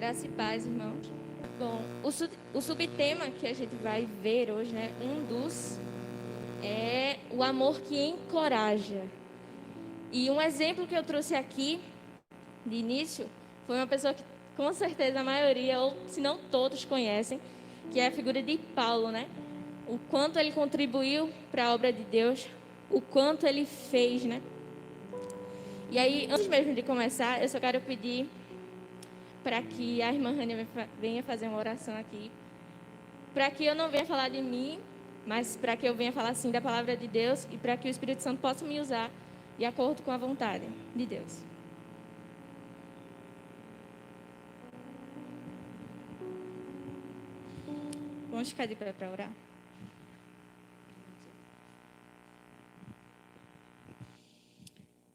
Graça e paz, irmãos. Bom, o subtema que a gente vai ver hoje, né? É o amor que encoraja. E um exemplo que eu trouxe aqui, de início, foi uma pessoa que com certeza a maioria, ou se não todos, conhecem, que é a figura de Paulo, né? O quanto ele contribuiu para a obra de Deus, o quanto ele fez, né? E aí, antes mesmo de começar, eu só quero pedir para que a irmã Rania venha fazer uma oração aqui, para que eu não venha falar de mim, mas para que eu venha falar sim da palavra de Deus e para que o Espírito Santo possa me usar de acordo com a vontade de Deus. Vamos ficar de pé para orar?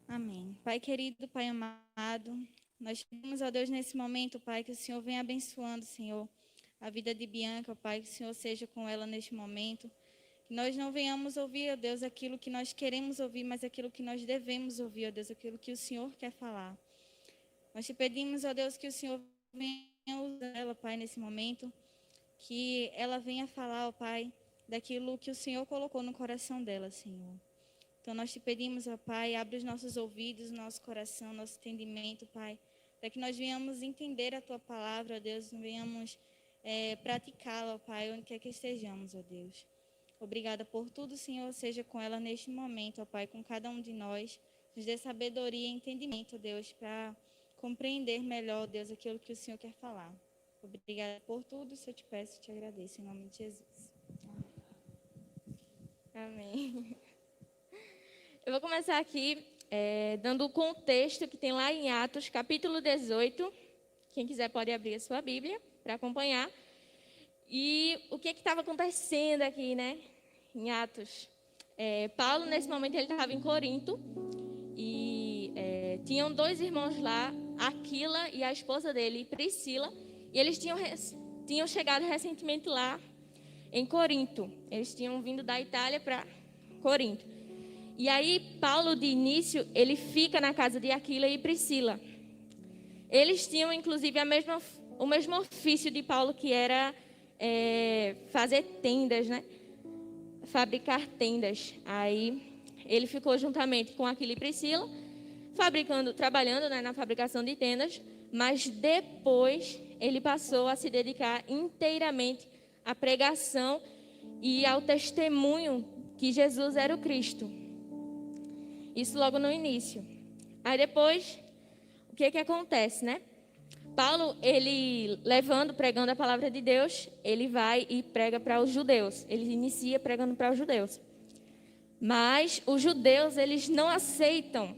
Amém. Pai querido, Pai amado, nós pedimos a Deus nesse momento, Pai, que o Senhor venha abençoando, Senhor, a vida de Bianca, Pai, que o Senhor seja com ela neste momento. Que nós não venhamos ouvir, ó Deus, aquilo que nós queremos ouvir, mas aquilo que nós devemos ouvir, ó Deus, aquilo que o Senhor quer falar. Nós te pedimos, ó Deus, que o Senhor venha usar ela, Pai, nesse momento, que ela venha falar, ó Pai, daquilo que o Senhor colocou no coração dela, Senhor. Então, nós te pedimos, ó Pai, abre os nossos ouvidos, nosso coração, nosso entendimento, Pai, para que nós venhamos entender a Tua palavra, ó Deus, venhamos praticá-la, ó Pai, onde quer que estejamos, ó Deus. Obrigada por tudo, Senhor, seja com ela neste momento, ó Pai, com cada um de nós. Nos dê sabedoria e entendimento, ó Deus, para compreender melhor, ó Deus, aquilo que o Senhor quer falar. Obrigada por tudo, se eu te peço, te agradeço, em nome de Jesus. Amém. Eu vou começar aqui dando o contexto que tem lá em Atos, capítulo 18. Quem quiser pode abrir a sua Bíblia para acompanhar. E o que estava acontecendo aqui, né? Em Atos. Paulo, nesse momento, ele estava em Corinto. E tinham dois irmãos lá, Aquila e a esposa dele, Priscila. E eles tinham chegado recentemente lá em Corinto. Eles tinham vindo da Itália para Corinto. E aí, Paulo, de início, ele fica na casa de Aquila e Priscila. Eles tinham, inclusive, o mesmo ofício de Paulo, que era fazer tendas, né? Fabricar tendas. Aí, ele ficou juntamente com Aquila e Priscila, trabalhando, né, na fabricação de tendas, mas depois ele passou a se dedicar inteiramente à pregação e ao testemunho que Jesus era o Cristo. Isso logo no início. Aí depois, o que acontece, né? Paulo, ele pregando a palavra de Deus, ele vai e prega para os judeus. Ele inicia pregando para os judeus. Mas os judeus, eles não aceitam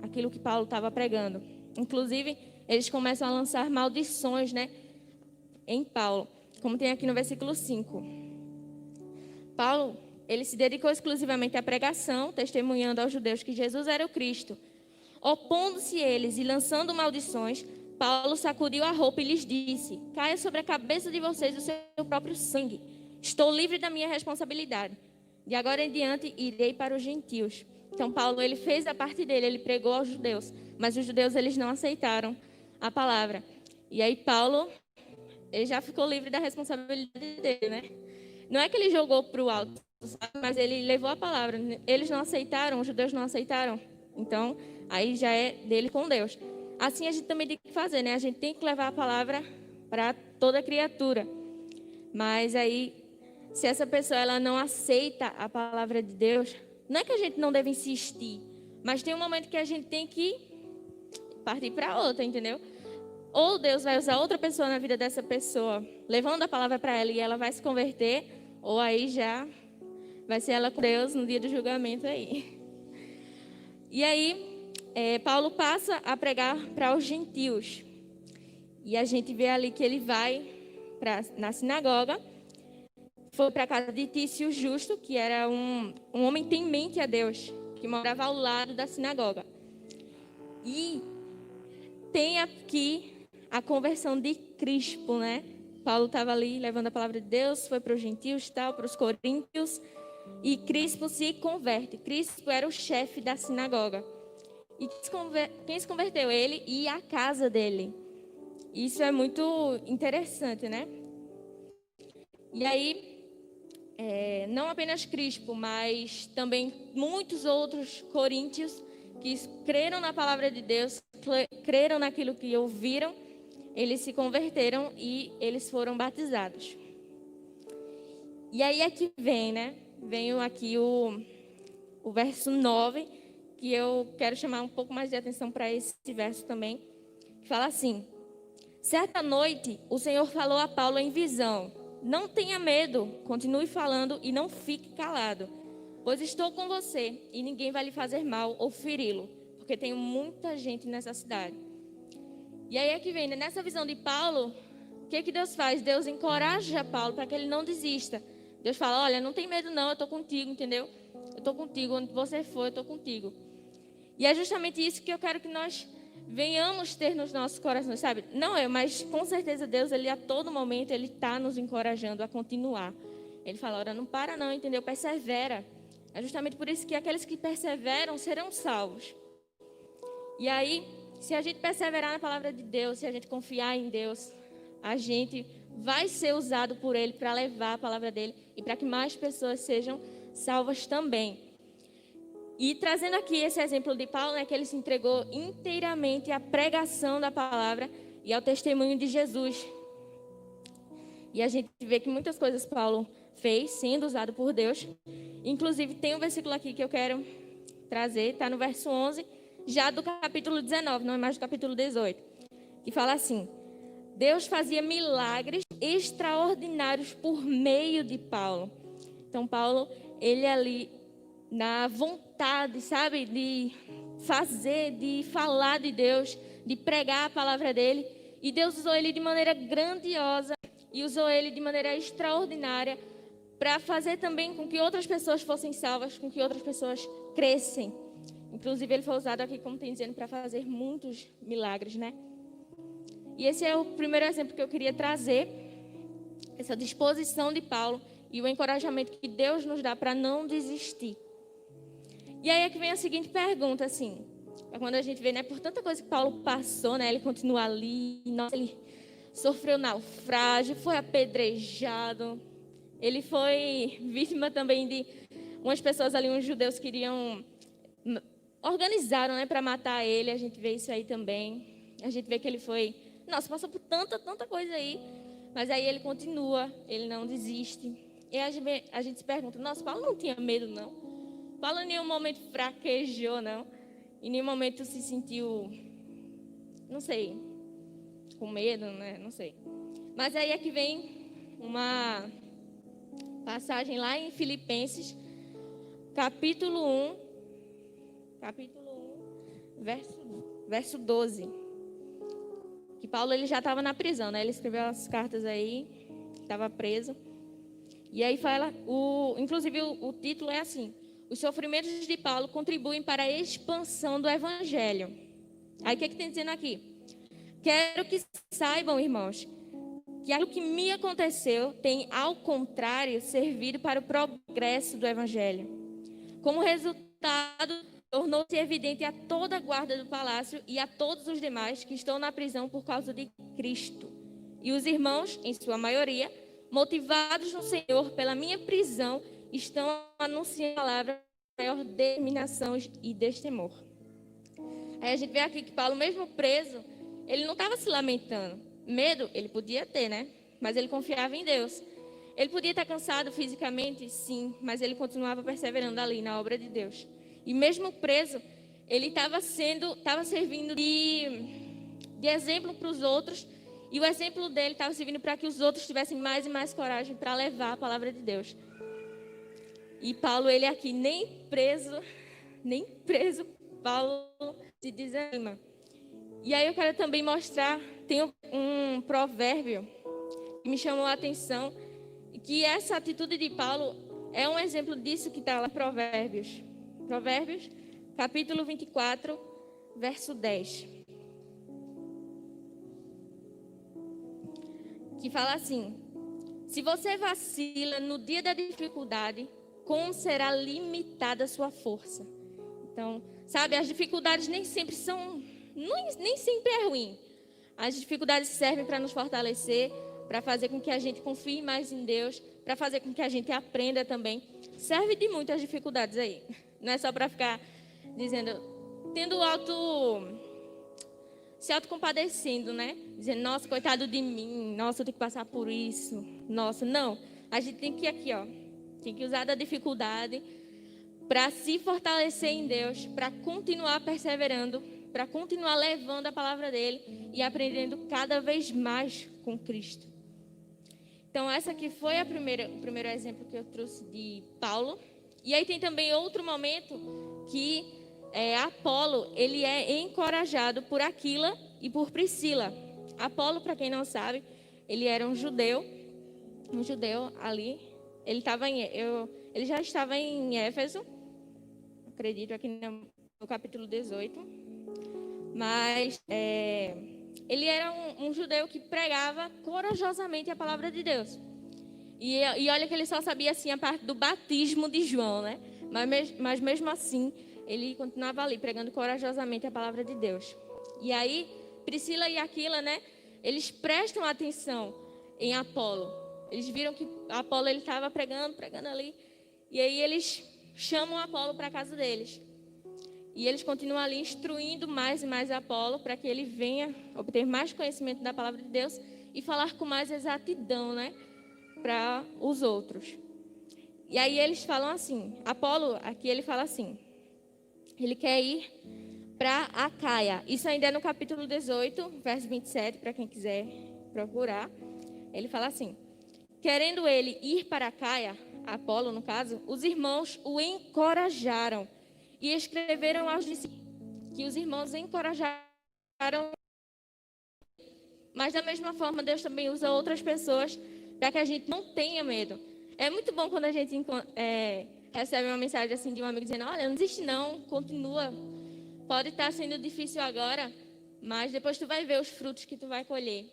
aquilo que Paulo estava pregando. Inclusive, eles começam a lançar maldições, né, em Paulo, como tem aqui no versículo 5. Paulo, ele se dedicou exclusivamente à pregação, testemunhando aos judeus que Jesus era o Cristo. Opondo-se eles e lançando maldições, Paulo sacudiu a roupa e lhes disse: caia sobre a cabeça de vocês o seu próprio sangue. Estou livre da minha responsabilidade. De agora em diante irei para os gentios. Então Paulo, ele fez a parte dele, ele pregou aos judeus, mas os judeus, eles não aceitaram a palavra. E aí Paulo, ele já ficou livre da responsabilidade dele, né? Não é que ele jogou para o alto, mas ele levou a palavra. Eles não aceitaram, os judeus não aceitaram. Então, aí já é dele com Deus. Assim a gente também tem que fazer, né? A gente tem que levar a palavra para toda criatura. Mas aí, se essa pessoa ela não aceita a palavra de Deus, não é que a gente não deve insistir, mas tem um momento que a gente tem que partir para outra, entendeu? Ou Deus vai usar outra pessoa na vida dessa pessoa, levando a palavra para ela e ela vai se converter, ou aí já vai ser ela com Deus no dia do julgamento aí. E aí, Paulo passa a pregar para os gentios. E a gente vê ali que ele vai na sinagoga, foi para a casa de Tício Justo, que era um homem temente a Deus, que morava ao lado da sinagoga. E tem aqui a conversão de Crispo, né? Paulo estava ali levando a palavra de Deus, foi para os gentios, para os coríntios, e Crispo se converte. Crispo era o chefe da sinagoga. E quem se converteu? Ele e a casa dele. Isso é muito interessante, né? E aí, não apenas Crispo, mas também muitos outros coríntios que creram na palavra de Deus, creram naquilo que ouviram, eles se converteram e eles foram batizados. E aí aqui vem, né? Veio aqui o verso 9, que eu quero chamar um pouco mais de atenção para esse verso também, que fala assim: certa noite, o Senhor falou a Paulo em visão: não tenha medo, continue falando e não fique calado, pois estou com você e ninguém vai lhe fazer mal ou feri-lo, porque tem muita gente nessa cidade. E aí é que vem, né? Nessa visão de Paulo, o que Deus faz? Deus encoraja Paulo para que ele não desista. Deus fala: olha, não tem medo não, eu estou contigo, entendeu? Eu estou contigo, onde você for, eu estou contigo. E é justamente isso que eu quero que nós venhamos ter nos nossos corações, sabe? Não eu, mas com certeza Deus, Ele a todo momento, Ele está nos encorajando a continuar. Ele fala: olha, não para não, entendeu? Persevera. É justamente por isso que aqueles que perseveram serão salvos. E aí, se a gente perseverar na palavra de Deus, se a gente confiar em Deus, a gente vai ser usado por Ele para levar a palavra dEle e para que mais pessoas sejam salvas também. E trazendo aqui esse exemplo de Paulo, né, que ele se entregou inteiramente à pregação da palavra e ao testemunho de Jesus. E a gente vê que muitas coisas Paulo fez, sendo usado por Deus. Inclusive, tem um versículo aqui que eu quero trazer, está no verso 11, já do capítulo 19, não é mais do capítulo 18, que fala assim: Deus fazia milagres extraordinários por meio de Paulo. Então, Paulo, ele ali, na vontade, sabe, de fazer, de falar de Deus, de pregar a palavra dele. E Deus usou ele de maneira grandiosa e usou ele de maneira extraordinária para fazer também com que outras pessoas fossem salvas, com que outras pessoas crescem. Inclusive, ele foi usado aqui, como tem dizendo, para fazer muitos milagres, né? E esse é o primeiro exemplo que eu queria trazer, essa disposição de Paulo e o encorajamento que Deus nos dá para não desistir. E aí é que vem a seguinte pergunta, assim, quando a gente vê, né, por tanta coisa que Paulo passou, né, ele continua ali, nossa, ele sofreu naufrágio, foi apedrejado, ele foi vítima também de umas pessoas ali, uns judeus organizaram, né, para matar ele, a gente vê isso aí também, a gente vê que ele foi, nossa, passou por tanta coisa aí, mas aí ele continua, ele não desiste. E a gente se pergunta: nossa, Paulo não tinha medo, não? Paulo em nenhum momento fraquejou, não? Em nenhum momento se sentiu, não sei, com medo, né? Não sei. Mas aí é que vem uma passagem lá em Filipenses, capítulo 1, verso 12. Que Paulo, ele já estava na prisão, né? Ele escreveu as cartas aí, estava preso. E aí fala, inclusive o título é assim: os sofrimentos de Paulo contribuem para a expansão do evangelho. Aí o que tem dizendo aqui? Quero que saibam, irmãos, que aquilo que me aconteceu tem, ao contrário, servido para o progresso do evangelho. Como resultado, tornou-se evidente a toda a guarda do palácio e a todos os demais que estão na prisão por causa de Cristo. E os irmãos, em sua maioria, motivados no Senhor pela minha prisão, estão anunciando a palavra com maior determinação e destemor. Aí a gente vê aqui que Paulo, mesmo preso, ele não estava se lamentando. Medo, ele podia ter, né? Mas ele confiava em Deus. Ele podia estar cansado fisicamente, sim, mas ele continuava perseverando ali na obra de Deus. E mesmo preso, ele estava servindo de exemplo para os outros. E o exemplo dele estava servindo para que os outros tivessem mais e mais coragem para levar a palavra de Deus. E Paulo, ele aqui, nem preso, Paulo se desanima. E aí eu quero também mostrar, tem um provérbio que me chamou a atenção, que essa atitude de Paulo é um exemplo disso que está lá em Provérbios. Provérbios, capítulo 24, verso 10. Que fala assim: se você vacila no dia da dificuldade, como será limitada a sua força? Então, sabe, as dificuldades nem sempre é ruim. As dificuldades servem para nos fortalecer, para fazer com que a gente confie mais em Deus, para fazer com que a gente aprenda também. Serve de muitas dificuldades aí. Não é só para ficar dizendo, se autocompadecendo, né? Dizendo, nossa, coitado de mim, nossa, eu tenho que passar por isso. Nossa, não. A gente tem que ir aqui, ó. Tem que usar da dificuldade para se fortalecer em Deus, para continuar perseverando, para continuar levando a palavra dele e aprendendo cada vez mais com Cristo. Então, essa aqui foi o primeiro exemplo que eu trouxe de Paulo. E aí tem também outro momento que Apolo, ele é encorajado por Aquila e por Priscila. Apolo, para quem não sabe, ele era um judeu ali. Ele já estava em Éfeso, acredito, aqui no capítulo 18. Mas ele era um judeu que pregava corajosamente a palavra de Deus. E olha que ele só sabia assim a parte do batismo de João, né? Mas mesmo assim, ele continuava ali pregando corajosamente a palavra de Deus. E aí, Priscila e Aquila, né? Eles prestam atenção em Apolo. Eles viram que Apolo ele estava pregando ali. E aí eles chamam Apolo para a casa deles. E eles continuam ali instruindo mais e mais Apolo para que ele venha obter mais conhecimento da palavra de Deus e falar com mais exatidão, né, para os outros. E aí eles falam assim, Apolo, aqui ele fala assim, ele quer ir para Acaia. Isso ainda é no capítulo 18, verso 27, para quem quiser procurar. Ele fala assim, querendo ele ir para Acaia, Apolo no caso, os irmãos o encorajaram e escreveram aos discípulos que os irmãos encorajaram. Mas da mesma forma, Deus também usa outras pessoas para que a gente não tenha medo. É muito bom quando a gente recebe uma mensagem assim de um amigo dizendo, olha, não desiste não, continua. Pode estar sendo difícil agora, mas depois tu vai ver os frutos que tu vai colher.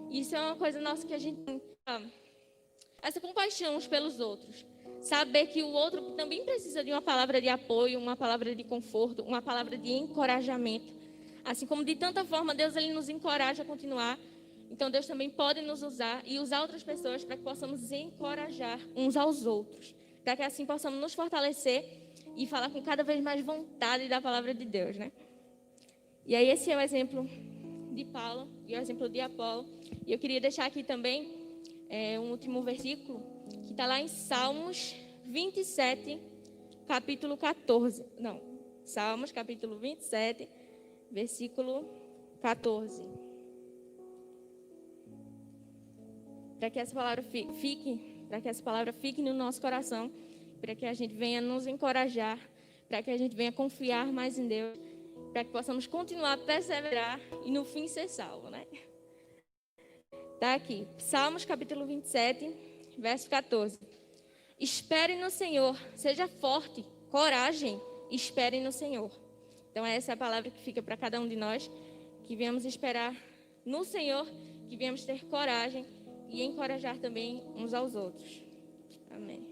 Isso é uma coisa nossa que a gente tem. Essa compaixão uns pelos outros. Saber que o outro também precisa de uma palavra de apoio, uma palavra de conforto, uma palavra de encorajamento. Assim como de tanta forma Deus ele nos encoraja a continuar, então Deus também pode nos usar e usar outras pessoas para que possamos encorajar uns aos outros. Para que assim possamos nos fortalecer e falar com cada vez mais vontade da palavra de Deus, né? E aí esse é o exemplo de Paulo e o exemplo de Apolo. E eu queria deixar aqui também um último versículo, que está lá em Salmos 27, capítulo 14. Não, Salmos, capítulo 27, versículo 14. Para que essa palavra fique no nosso coração, para que a gente venha nos encorajar, para que a gente venha confiar mais em Deus, para que possamos continuar a perseverar e no fim ser salvo, né? Está aqui, Salmos capítulo 27, verso 14. Espere no Senhor, seja forte, coragem, espere no Senhor. Então essa é a palavra que fica para cada um de nós, que viemos esperar no Senhor, que viemos ter coragem e encorajar também uns aos outros. Amém.